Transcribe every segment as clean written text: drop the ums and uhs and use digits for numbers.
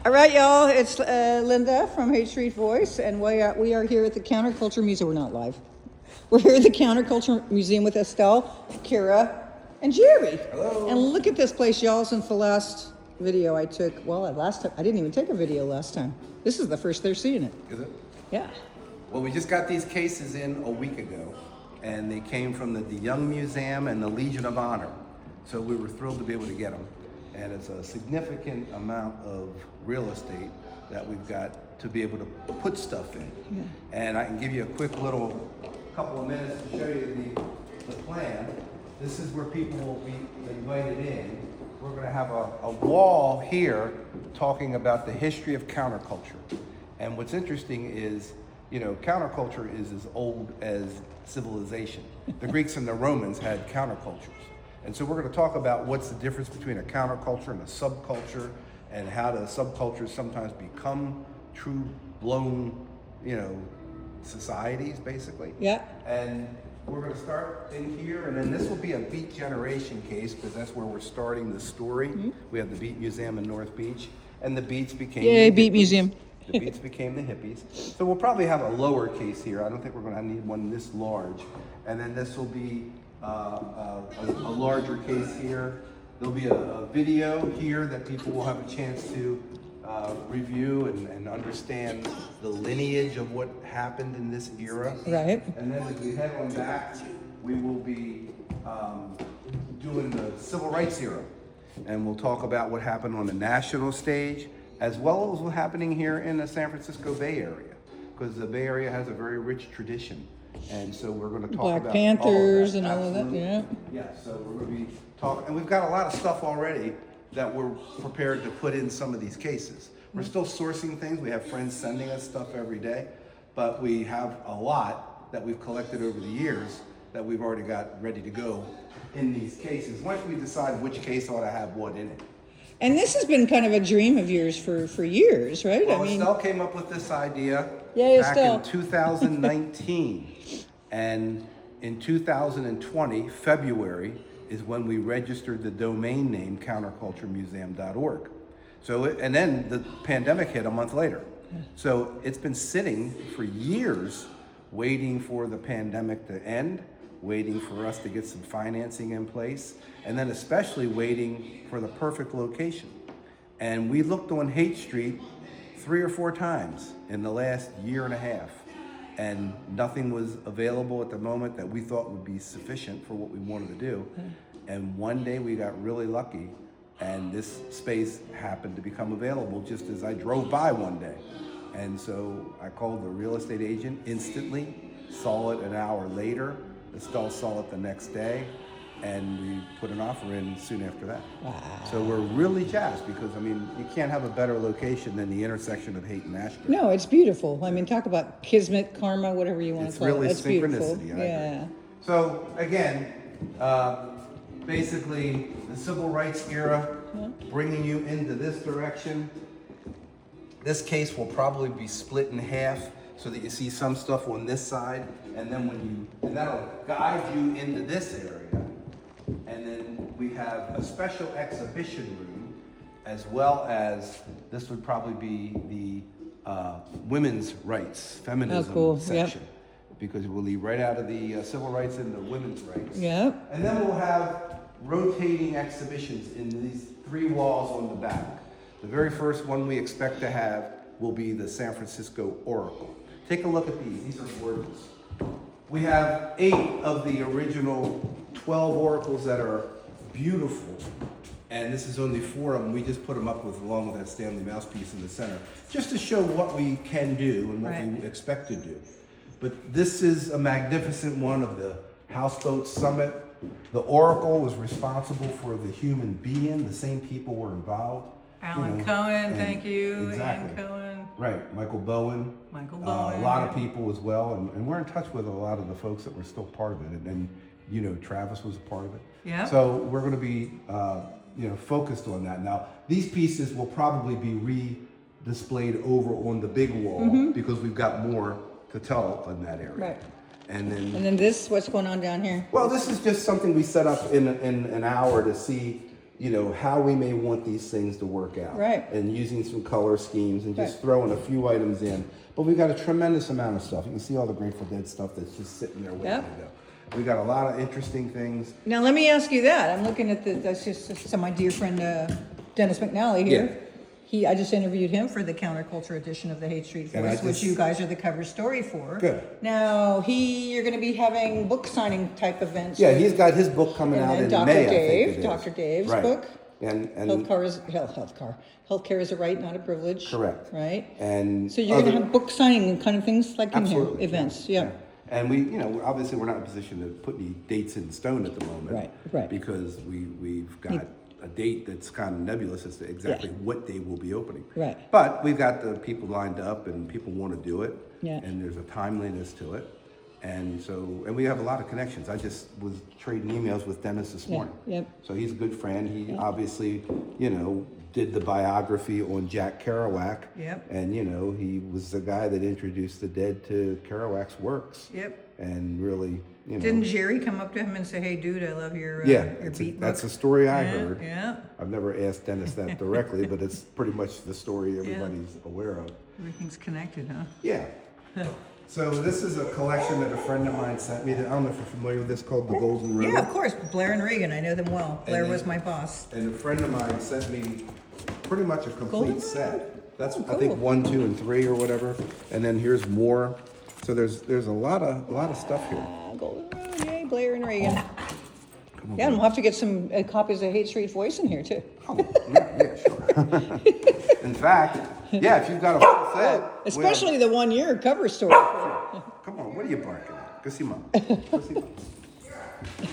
All right, y'all, it's Linda from Haight Street Voice, and we are here at the Counterculture Museum. We're not live. We're here at the Counterculture Museum with Estelle, Kira, and Jerry. Hello. And look at this place, y'all. Since the last video I took, well, last time, I didn't even take a video last time. This is the first they're seeing it. Is it? Yeah. Well, we just got these cases in a week ago, and they came from the Young Museum and the Legion of Honor. So we were thrilled to be able to get them. And it's a significant amount of real estate that we've got to be able to put stuff in. Yeah. And I can give you a quick little couple of minutes to show you the plan. This is where people will be invited in. We're going to have a wall here talking about the history of counterculture. And what's interesting is, you know, counterculture is as old as civilization. The Greeks and the Romans had countercultures. And so we're going to talk about what's the difference between a counterculture and a subculture, and how the subcultures sometimes become true-blown, you know, societies, basically. Yeah. And we're going to start in here, and then this will be a Beat Generation case, because that's where we're starting the story. Mm-hmm. We have the Beat Museum in North Beach, and the Beats became Yay, Beat Museum. The Beats became the hippies. So we'll probably have a lower case here. I don't think we're going to need one this large. And then this will be a larger case here. There'll be a video here that people will have a chance to review and understand the lineage of what happened in this era. Right. And then as we head on back, we will be doing the civil rights era. And we'll talk about what happened on the national stage, as well as what's happening here in the San Francisco Bay Area, because the Bay Area has a very rich tradition. And so we're going to talk Black about Panthers all and all of that, Absolutely. yeah. Yeah, so we're going to be talking, and we've got a lot of stuff already that we're prepared to put in some of these cases. We're still sourcing things. We have friends sending us stuff every day, but we have a lot that we've collected over the years that we've already got ready to go in these cases. Once we decide which case ought to have what in it. And this has been kind of a dream of yours for years, right? Well, Estelle came up with this idea back Estelle. in 2019. And in 2020, February, is when we registered the domain name counterculturemuseum.org. So, and then the pandemic hit a month later. So it's been sitting for years waiting for the pandemic to end, waiting for us to get some financing in place, and then especially waiting for the perfect location. And we looked on Haight Street 3 or 4 times in the last year and a half, and nothing was available at the moment that we thought would be sufficient for what we wanted to do. And one day we got really lucky, and this space happened to become available just as I drove by one day. And so I called the real estate agent instantly, saw it an hour later. Estelle saw it the next day, and we put an offer in soon after that. Wow. So we're really jazzed, because I mean, you can't have a better location than the intersection of Haight and Ashbury. No, it's beautiful. I mean, talk about kismet, karma, whatever you want to call Really it. It's beautiful. synchronicity. Yeah. So again, basically the civil rights era, bringing you into this direction. This case will probably be split in half, so that you see some stuff on this side, and then and that'll guide you into this area. And then we have a special exhibition room, as well as this would probably be the women's rights, feminism section. Yep. Because we'll leave right out of the civil rights into women's rights. Yep. And then we'll have rotating exhibitions in these 3 walls on the back. The very first one we expect to have will be the San Francisco Oracle. Take a look at these. These are gorgeous. We have 8 of the original 12 oracles that are beautiful. And this is only 4 of them. We just put them up along with that Stanley Mouse piece in the center, just to show what we can do and what we expect to do. But this is a magnificent one of the Houseboat Summit. The Oracle was responsible for the human being. The same people were involved. Alan Cohen, thank you. Exactly. Alan Cohen. Right, Michael Bowen. Bowen. A lot of people as well, and we're in touch with a lot of the folks that were still part of it. And you know, Travis was a part of it. Yeah. So we're going to be, focused on that. Now, these pieces will probably be re-displayed over on the big wall, because we've got more to tell in that area. Right. And then this, what's going on down here? Well, this is just something we set up in an hour to see you know, how we may want these things to work out. Right. And using some color schemes and just throwing a few items in. But we've got a tremendous amount of stuff. You can see all the Grateful Dead stuff that's just sitting there waiting to go. We got a lot of interesting things. Now, let me ask you that. I'm looking at that's just so my dear friend Dennis McNally here. I just interviewed him for the Counterculture edition of the Haight Street Voice, which you guys are the cover story for. Good. Now, you're going to be having book signing type events. Yeah, he's got his book coming out in Dr. May, Dave, I think it is. Dr. Dave's right. book. And Healthcare is a right, not a privilege. Correct. Right. And so you're going to have book signing and kind of things like in here, events. Yeah. And we, you know, obviously we're not in a position to put any dates in stone at the moment. Right. Because we've got a date that's kind of nebulous as to exactly what day we'll be opening. Right. But we've got the people lined up and people want to do it. Yeah. And there's a timeliness to it. And we have a lot of connections. I just was trading emails with Dennis this morning. Yep. So he's a good friend. He obviously, you know, did the biography on Jack Kerouac. Yep. And, you know, he was the guy that introduced the Dead to Kerouac's works. Yep. And really, you know. Didn't Jerry come up to him and say, "Hey, dude, I love your beat book"? That's a story I heard. Yeah. I've never asked Dennis that directly, but it's pretty much the story everybody's aware of. Everything's connected, huh? Yeah. So this is a collection that a friend of mine sent me. I don't know if you're familiar with this, called The Golden River. Yeah, of course. Blair and Regan, I know them well. Blair was my boss. And a friend of mine sent me pretty much a complete Golden set. That's cool. I think 1, 2, and 3 or whatever. And then here's more. So there's a lot of stuff here. Golden Road, yay, Blair and Reagan. Yeah, and we'll have to get some copies of Haight Street Voice in here too. Oh, yeah, sure. In fact, yeah, if you've got a full set. Especially the 1 year cover story. Come on, what are you barking at? Go see Mom. Go see Mom.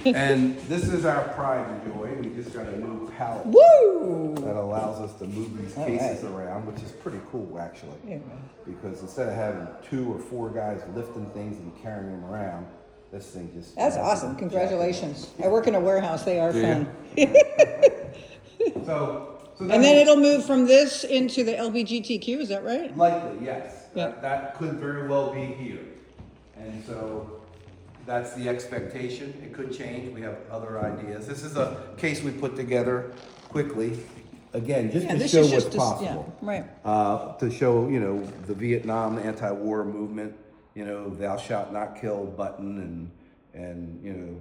And this is our pride and joy. We just got a new pallet. Woo! That allows us to move these cases around, which is pretty cool, actually. Yeah. Because instead of having 2 or 4 guys lifting things and carrying them around, this thing just... That's awesome. Congratulations. I work in a warehouse. They are fun. And then it'll move from this into the LBGTQ, is that right? Likely, yes. Yeah. That could very well be here. And so that's the expectation. It could change. We have other ideas. This is a case we put together quickly. Again, just to show what's possible. Yeah, right. To show, you know, the Vietnam anti-war movement, you know, thou shalt not kill button and you know,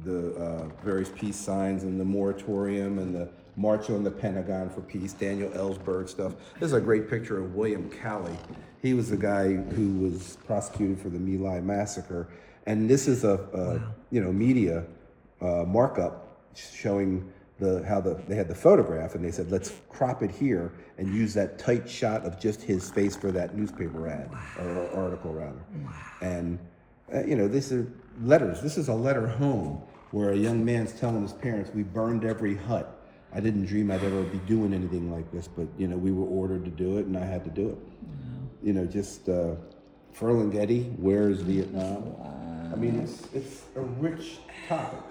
the various peace signs and the moratorium and the March on the Pentagon for Peace, Daniel Ellsberg stuff. This is a great picture of William Calley. He was the guy who was prosecuted for the My Lai massacre. And this is a you know, media markup showing how they had the photograph, and they said, let's crop it here and use that tight shot of just his face for that newspaper ad, or article rather. And you know, these are letters. This is a letter home where a young man's telling his parents, we burned every hut. I didn't dream I'd ever be doing anything like this, but you know, we were ordered to do it and I had to do it. You know, just Ferlinghetti, where's Vietnam? I mean, it's a rich topic,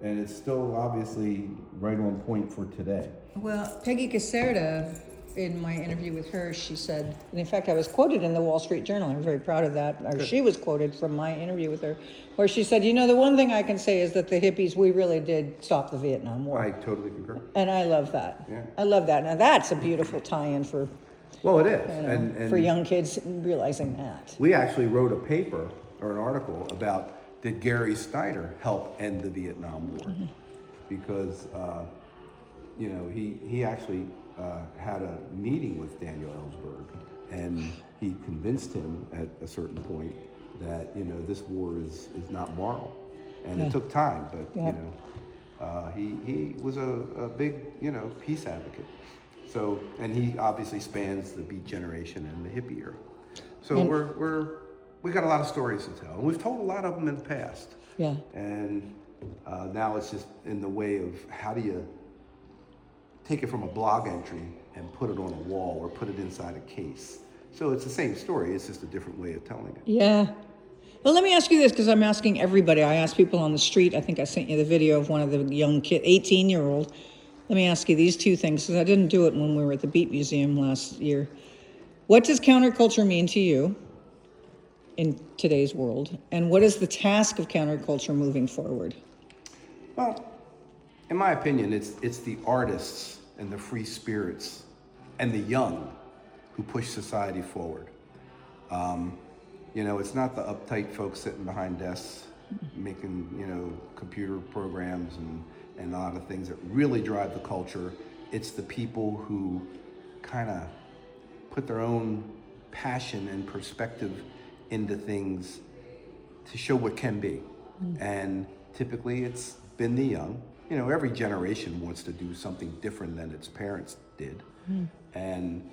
and it's still obviously right on point for today. Well, Peggy Caserta, in my interview with her, she said, and in fact, I was quoted in the Wall Street Journal. I'm very proud of that. Or she was quoted from my interview with her, where she said, you know, the one thing I can say is that the hippies, we really did stop the Vietnam War. I totally concur. And I love that. Yeah. I love that. Now, that's a beautiful tie-in for, Well, it is. you know, And for young kids realizing that. we actually wrote a paper or an article about, did Gary Snyder help end the Vietnam War? Because, you know, he actually had a meeting with Daniel Ellsberg, and he convinced him at a certain point that, you know, this war is not moral. And it took time, but, you know, he was a big, you know, peace advocate. So, and he obviously spans the Beat generation and the hippie era. So we got a lot of stories to tell, and we've told a lot of them in the past. Yeah. And now it's just in the way of how do you take it from a blog entry and put it on a wall or put it inside a case. So it's the same story, it's just a different way of telling it. Yeah. Well, let me ask you this, because I'm asking everybody. I asked people on the street. I think I sent you the video of one of the young kid, 18-year-old. Let me ask you these two things, because I didn't do it when we were at the Beat Museum last year. What does counterculture mean to you in today's world? And what is the task of counterculture moving forward? Well, In my opinion, it's the artists and the free spirits and the young who push society forward. You know, it's not the uptight folks sitting behind desks making, you know, computer programs and a lot of things that really drive the culture. It's the people who kind of put their own passion and perspective into things to show what can be. And typically it's been the young. You know, every generation wants to do something different than its parents did. And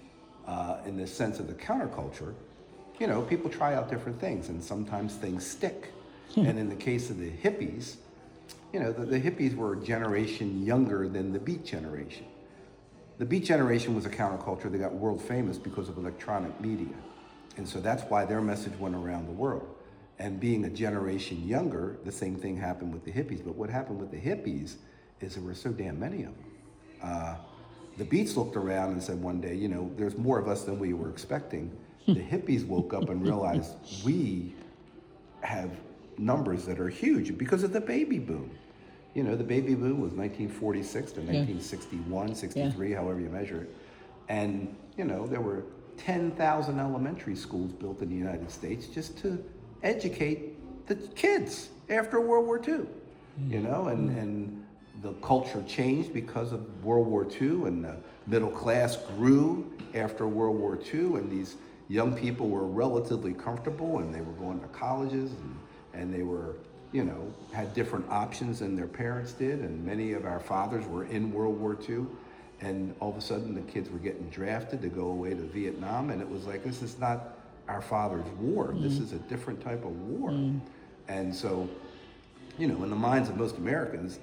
in the sense of the counterculture, you know, people try out different things and sometimes things stick. And in the case of the hippies, you know, the hippies were a generation younger than the beat generation. The beat generation was a counterculture that got world famous because of electronic media. And so that's why their message went around the world. And being a generation younger, the same thing happened with the hippies. But what happened with the hippies is there were so damn many of them. The Beats looked around and said one day, you know, there's more of us than we were expecting. The hippies woke up and realized we have numbers that are huge because of the baby boom. You know, the baby boom was 1946 to 1961, 63, however you measure it. And, you know, there were 10,000 elementary schools built in the United States just to educate the kids after World War II, you know, and the culture changed because of World War II, and the middle class grew after World War II, and these young people were relatively comfortable, and they were going to colleges, and they were, you know, had different options than their parents did, and many of our fathers were in World War II, and all of a sudden the kids were getting drafted to go away to Vietnam, and it was like, this is not our father's war, this is a different type of war. And so, you know, in the minds of most Americans,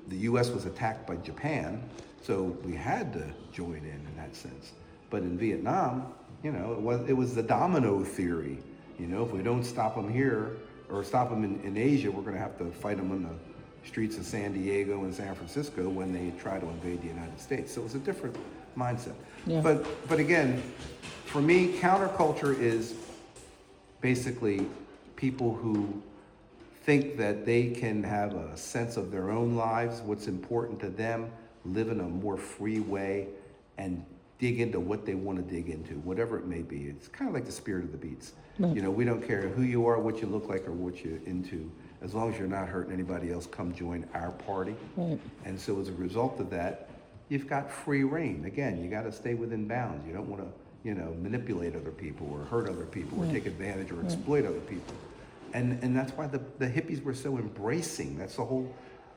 the US was attacked by Japan, so we had to join in that sense. But in Vietnam, you know, it was the domino theory. You know, if we don't stop them here, or stop them in Asia, we're gonna have to fight them on the streets of San Diego and San Francisco when they try to invade the United States. So it was a different mindset. Yeah. But again, for me, counterculture is basically people who think that they can have a sense of their own lives, what's important to them, live in a more free way, and dig into what they want to dig into, whatever it may be. It's kind of like the spirit of the Beats. Right. You know, we don't care who you are, what you look like, or what you're into. As long as you're not hurting anybody else, come join our party. Right. And so as a result of that, you've got free reign. Again, you got to stay within bounds. You don't want to, you know, manipulate other people or hurt other people or take advantage or exploit other people. And that's why the hippies were so embracing. That's the whole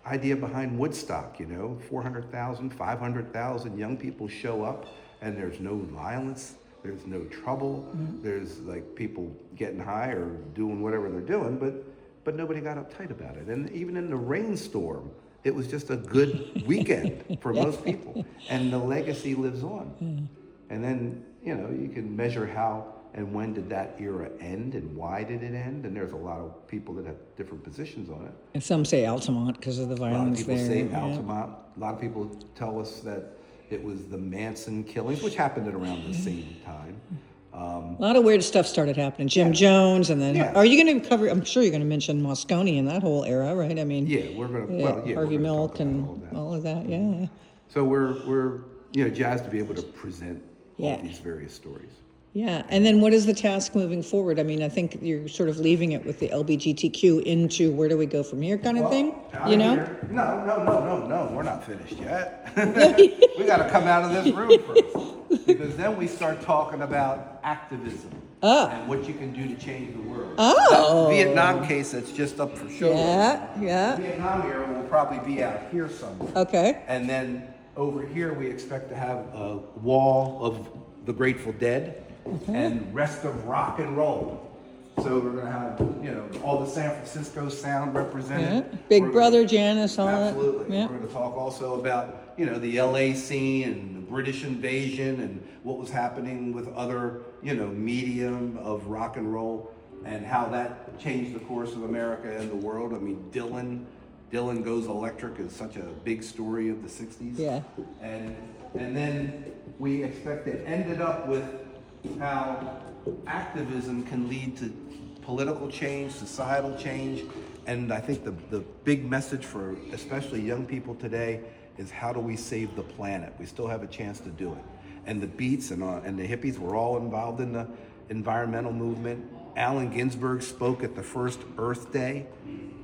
idea behind Woodstock, you know, 400,000, 500,000 young people show up, and there's no violence, there's no trouble, there's like people getting high or doing whatever they're doing, but nobody got uptight about it. And even in the rainstorm, it was just a good weekend for most people. And the legacy lives on. And then, you know, you can measure how and when did that era end and why did it end? And there's a lot of people that have different positions on it. And some say Altamont because of the A lot of violence people there. say yeah. Altamont. A lot of people tell us that it was the Manson killings, which happened at around the same time. A lot of weird stuff started happening. Jim Jones, and then are you going to cover? I'm sure you're going to mention Moscone and that whole era, right? I mean, We're going to. Harvey we're gonna Milk talk and about all of that. Yeah. So we're you know, jazzed to be able to present all Yeah. these various stories. Yeah, and then what is the task moving forward? I mean, I think you're sort of leaving it with the LGBTQ into where do we go from here kind of thing, you know? No, we're not finished yet. We got to come out of this room first, because then we start talking about activism and what you can do to change the world. Oh. That Vietnam case that's just up for show. Yeah. The Vietnam era will probably be out here somewhere. Okay. And then over here we expect to have a wall of the Grateful Dead. And rest of rock and roll. So we're gonna have, you know, all the San Francisco sound represented. Yeah. Big Brother, Janice, all that. Absolutely. Yeah. We're gonna talk also about, you know, the LA scene and the British invasion and what was happening with other, you know, medium of rock and roll and how that changed the course of America and the world. I mean, Dylan Goes Electric is such a big story of the 60s. Yeah. And then we expect to end it up with how activism can lead to political change, societal change, And I think the big message for especially young people today is how do we save the planet? We still have a chance to do it. And the Beats and the hippies were all involved in the environmental movement. Allen Ginsberg spoke at the first Earth Day.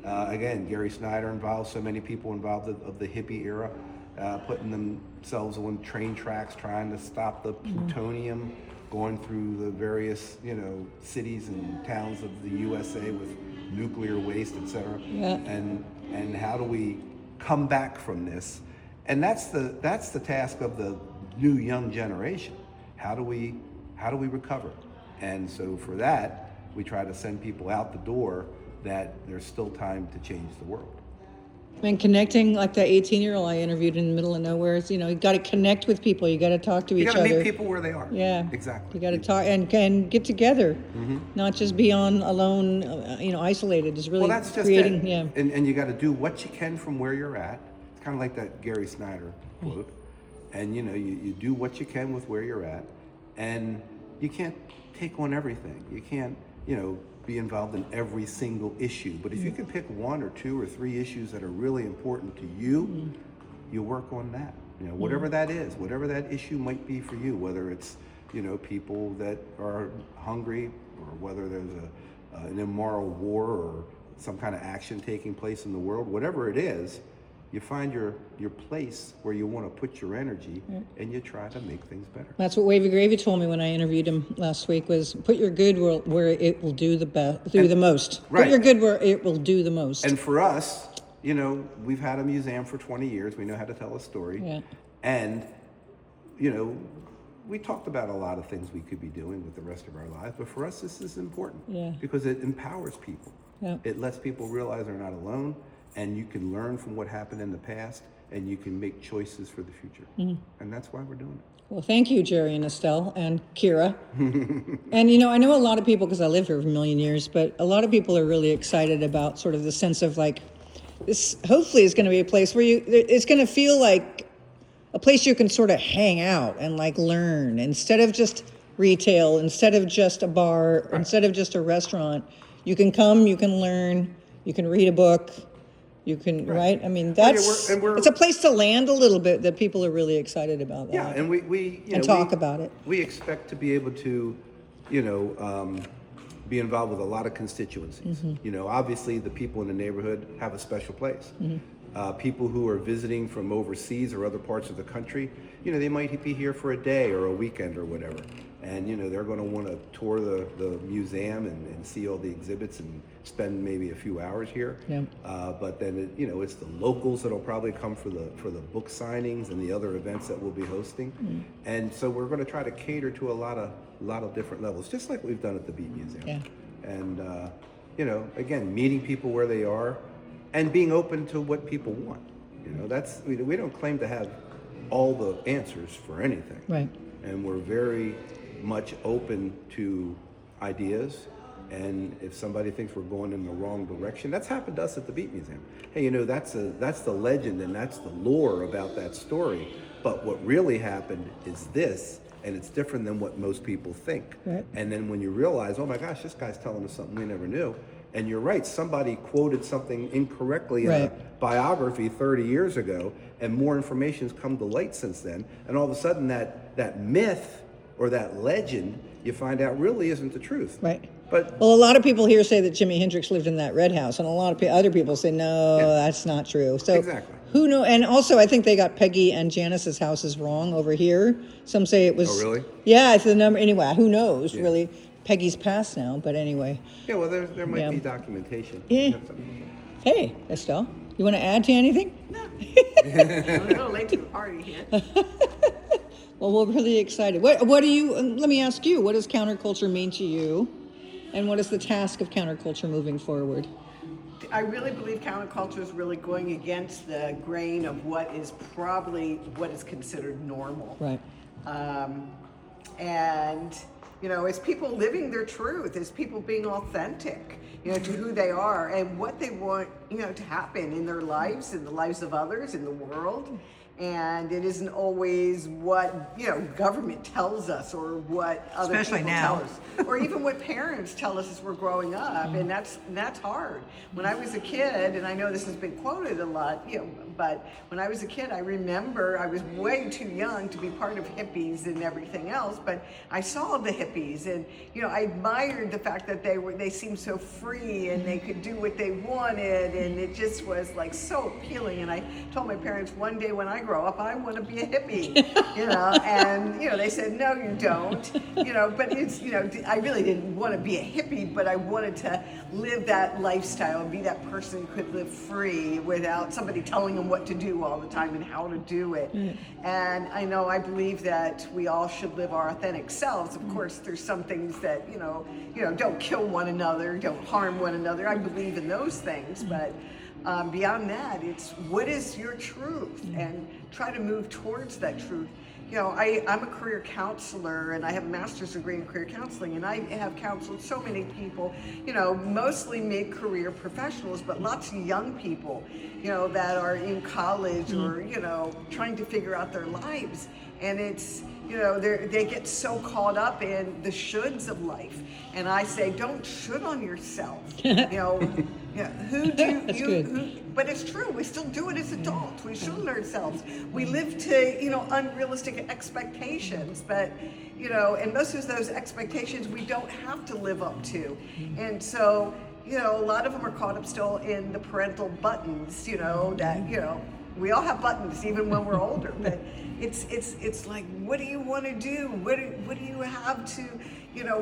Again, Gary Snyder involved, so many people involved of the hippie era, putting themselves on train tracks, trying to stop the plutonium going through the various, cities and towns of the USA with nuclear waste, et cetera. Yeah. And how do we come back from this? And that's the task of the new young generation. How do we recover? And so for that, we try to send people out the door that there's still time to change the world. And connecting, like that 18-year-old I interviewed in the middle of nowhere, you got to connect with people. You got to talk to each other. You got to meet people where they are. Yeah, exactly. You got to talk and get together, not just be on alone, isolated. Is really well, that's just creating. it. Yeah, and you got to do what you can from where you're at. It's kind of like that Gary Snyder quote. And you do what you can with where you're at, and you can't take on everything. You can't be involved in every single issue. But if you can pick one or two or three issues that are really important to you, you work on that. Whatever that is, whatever that issue might be for you, whether it's people that are hungry, or whether there's an immoral war or some kind of action taking place in the world, whatever it is, you find your place where you want to put your energy, and you try to make things better. that's what Wavy Gravy told me when I interviewed him last week. Was put your good where it will do the the most. Right. Put your good where it will do the most. And for us, we've had a museum for 20 years. We know how to tell a story. Yeah. And we talked about a lot of things we could be doing with the rest of our lives, but for us, this is important. Yeah. Because it empowers people. Yeah. It lets people realize they're not alone. And you can learn from what happened in the past, and you can make choices for the future. And that's why we're doing it. Well, thank you, Jerry and Estelle and Kira. And I know a lot of people, because I lived here for a million years, but a lot of people are really excited about sort of the sense of like, this hopefully is going to be a place where it's going to feel like a place you can sort of hang out and like learn, instead of just retail, instead of just a bar, instead of just a restaurant. You can come, you can learn, you can read a book. You can, right? I mean, it's a place to land a little bit that people are really excited about that. Yeah, and we talk about it. We expect to be able to, be involved with a lot of constituencies. Obviously the people in the neighborhood have a special place. People who are visiting from overseas or other parts of the country, they might be here for a day or a weekend or whatever. And, they're going to want to tour the museum and see all the exhibits and spend maybe a few hours here. Yeah. But then, it's the locals that'll probably come for the book signings and the other events that we'll be hosting. And so we're going to try to cater to a lot of different levels, just like we've done at the Beat Museum. Yeah. And, again, meeting people where they are and being open to what people want. We don't claim to have all the answers for anything. Right. And we're very much open to ideas, and if somebody thinks we're going in the wrong direction, that's happened to us at the Beat Museum. Hey, that's the legend and that's the lore about that story, but what really happened is this, and it's different than what most people think. Right. And then when you realize, oh my gosh, this guy's telling us something we never knew, and you're right, somebody quoted something incorrectly in a biography 30 years ago, and more information's come to light since then, and all of a sudden that myth or that legend, you find out really isn't the truth. Right. But a lot of people here say that Jimi Hendrix lived in that red house, and a lot of other people say, no, that's not true. So exactly. Who knows? And also, I think they got Peggy and Janice's houses wrong over here. Some say it was... Oh, really? Yeah, it's the number... Anyway, who knows, really? Peggy's passed now, but anyway. Yeah, well, there might be documentation. Yeah. Hey, Estelle, you want to add to anything? No. I'm a little late to the party here. Well, we're really excited. What do you... Let me ask you, what does counterculture mean to you? And what is the task of counterculture moving forward? I really believe counterculture is really going against the grain of what is probably what is considered normal. Right. And, as people living their truth, as people being authentic, to who they are and what they want, to happen in their lives, in the lives of others, in the world. And it isn't always what, government tells us or what other Especially people now. tell us. Or even what parents tell us as we're growing up. And that's hard. When I was a kid, and I know this has been quoted a lot, but when I was a kid, I remember I was way too young to be part of hippies and everything else, but I saw the hippies, and I admired the fact that they seemed so free and they could do what they wanted, and it just was like so appealing. And I told my parents, one day when I grow up, I want to be a hippie, and they said, no, you don't, but it's, I really didn't want to be a hippie, but I wanted to live that lifestyle and be that person who could live free without somebody telling them what to do all the time and how to do it. And I believe that we all should live our authentic selves. Of course, there's some things that, don't kill one another, don't harm one another. I believe in those things, but beyond that, it's what is your truth, and try to move towards that truth. I'm a career counselor, and I have a master's degree in career counseling, and I have counseled so many people, mostly mid-career professionals, but lots of young people, that are in college or, trying to figure out their lives. And it's, they get so caught up in the shoulds of life. And I say, don't should on yourself. Who do That's you, good. but it's true, we still do it as adults. We shouldn't ourselves. We live to, unrealistic expectations, but, and most of those expectations we don't have to live up to. And so, a lot of them are caught up still in the parental buttons, that, we all have buttons even when we're older, but it's like, what do you want to do? What do you have to,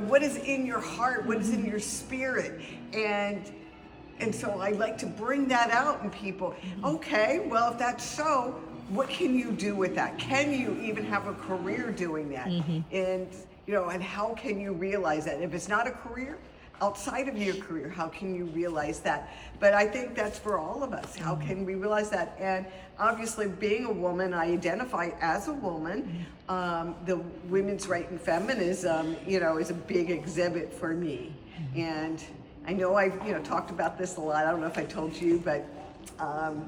what is in your heart? What is in your spirit? And so I like to bring that out in people. Okay, well, if that's so, what can you do with that? Can you even have a career doing that? And, and how can you realize that? If it's not a career, outside of your career, how can you realize that? But I think that's for all of us. How can we realize that? And obviously, being a woman, I identify as a woman. The women's right and feminism, is a big exhibit for me. And I know I've, talked about this a lot. I don't know if I told you, but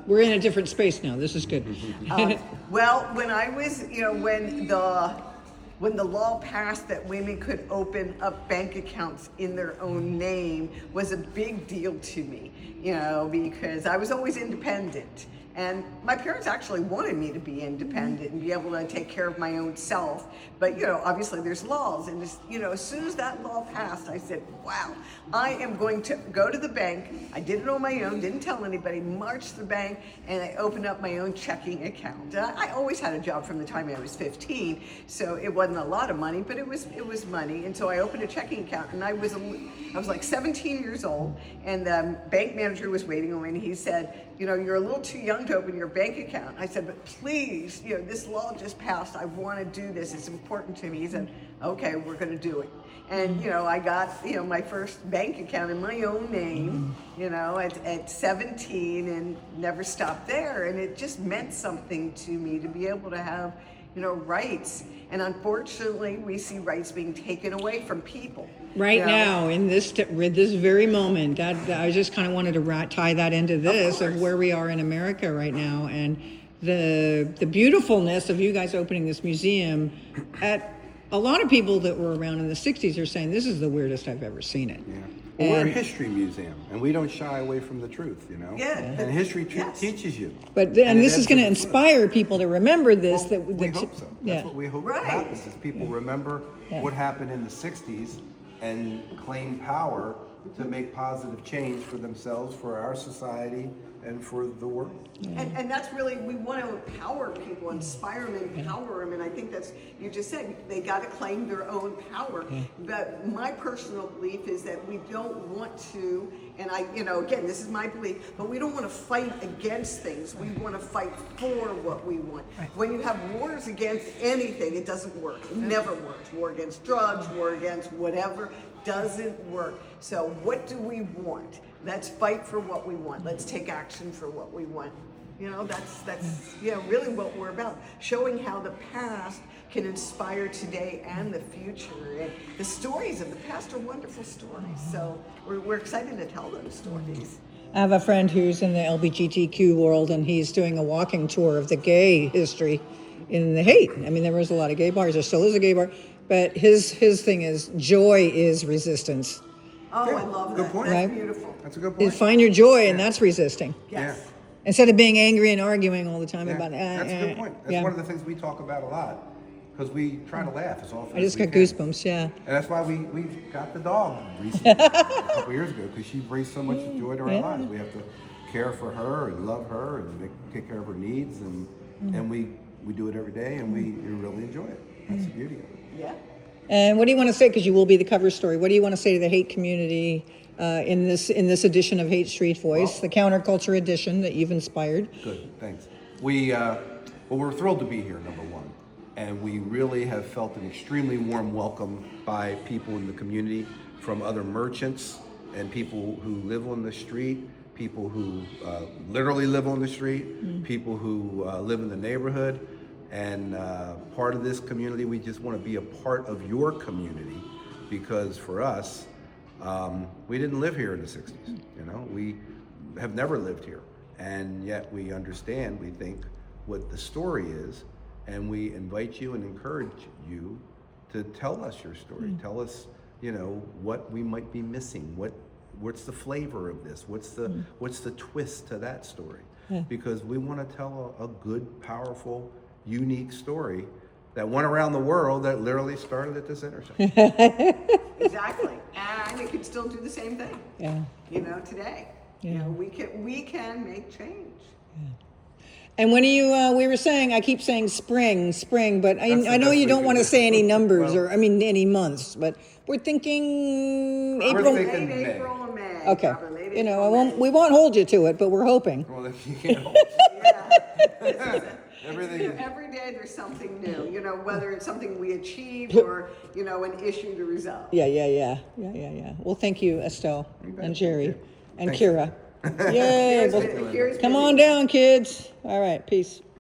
We're in a different space now. This is good. well, when I was, when the law passed that women could open up bank accounts in their own name was a big deal to me, because I was always independent. And my parents actually wanted me to be independent and be able to take care of my own self. But, obviously there's laws. And, as soon as that law passed, I said, wow, I am going to go to the bank. I did it on my own, didn't tell anybody, marched to the bank, and I opened up my own checking account. I always had a job from the time I was 15, so it wasn't a lot of money, but it was money. And so I opened a checking account, and I was like 17 years old, and the bank manager was waiting on me, and he said, you're a little too young to open your bank account. I said, but please, this law just passed. I want to do this. It's important to me. He said, okay, we're going to do it. And, I got, my first bank account in my own name, at 17, and never stopped there. And it just meant something to me to be able to have, rights. And unfortunately, we see rights being taken away from people. Right now, in this very moment, I just kind of wanted to tie that into this of where we are in America right now, and the beautifulness of you guys opening this museum. A lot of people that were around in the 60s are saying this is the weirdest I've ever seen it. Yeah. Well, we're a history museum, and we don't shy away from the truth, Yeah. And history teaches you. And this is going to inspire people to remember this. Well, we hope so. Yeah. That's what we hope happens, is people remember what happened in the 60s and claim power to make positive change for themselves, for our society, and for the world. And that's really, we want to empower people, inspire them, empower them. And I think that's, you just said, they got to claim their own power. But my personal belief is that we don't want to, and again, this is my belief, but we don't want to fight against things. We want to fight for what we want. When you have wars against anything, it doesn't work. It never works. War against drugs, war against whatever, doesn't work. So what do we want? Let's fight for what we want. Let's take action for what we want. That's really what we're about. Showing how the past can inspire today and the future. And the stories of the past are wonderful stories. So we're excited to tell those stories. I have a friend who's in the LGBTQ world, and he's doing a walking tour of the gay history in the Haight. I mean, there was a lot of gay bars. There still is a gay bar, but his thing is joy is resistance. Oh, Yeah, I love good that. point. That's Right? beautiful. That's a good You point. find your joy, and that's resisting. Yes. Yeah. Instead of being angry and arguing all the time Yeah, about that's a good point. That's yeah. one of the things we talk about a lot, because we try to laugh as often I as just we got can. goosebumps. Yeah. And that's why we got the dog recently, a couple years ago, because she brings so much joy to our Yeah. lives. We have to care for her and love her and take care of her needs, and we do it every day, and we really enjoy it. That's the beauty of it. Yeah. And what do you want to say? Because you will be the cover story. What do you want to say to the Haight community in this edition of Haight Street Voice, the counterculture edition that you've inspired? Good, thanks. Well, we're thrilled to be here, number one. And we really have felt an extremely warm welcome by people in the community, from other merchants and people who live on the street, people who literally live on the street, people who live in the neighborhood. And part of this community, we just want to be a part of your community, because for us, we didn't live here in the 60s. You know, we have never lived here. And yet we understand, we think, what the story is. And we invite you and encourage you to tell us your story. Tell us, you know, what we might be missing. What's the flavor of this? What's the twist to that story? Because we want to tell a good, powerful, unique story that went around the world, that literally started at this intersection. Exactly. And it could still do the same thing. Yeah. You know, today. You Yeah. know, we can make change. And when you, we were saying, I keep saying spring, but That's the I know best you we don't can want to do. say any numbers Well- or, any months, but we're thinking We're April. thinking- Late May. April or May. Okay. Probably late You know, April, we won't hold you to it, but we're hoping. Well, if you can't, Yeah. everything You know, is. every day there's something new, you know, whether it's something we achieved or, you know, an issue to resolve. Yeah. Well, thank you, Estelle bet. and Jerry and Thank you. Kira. Yay. Here's Well, been- here's come been- on down, kids. All right. Peace.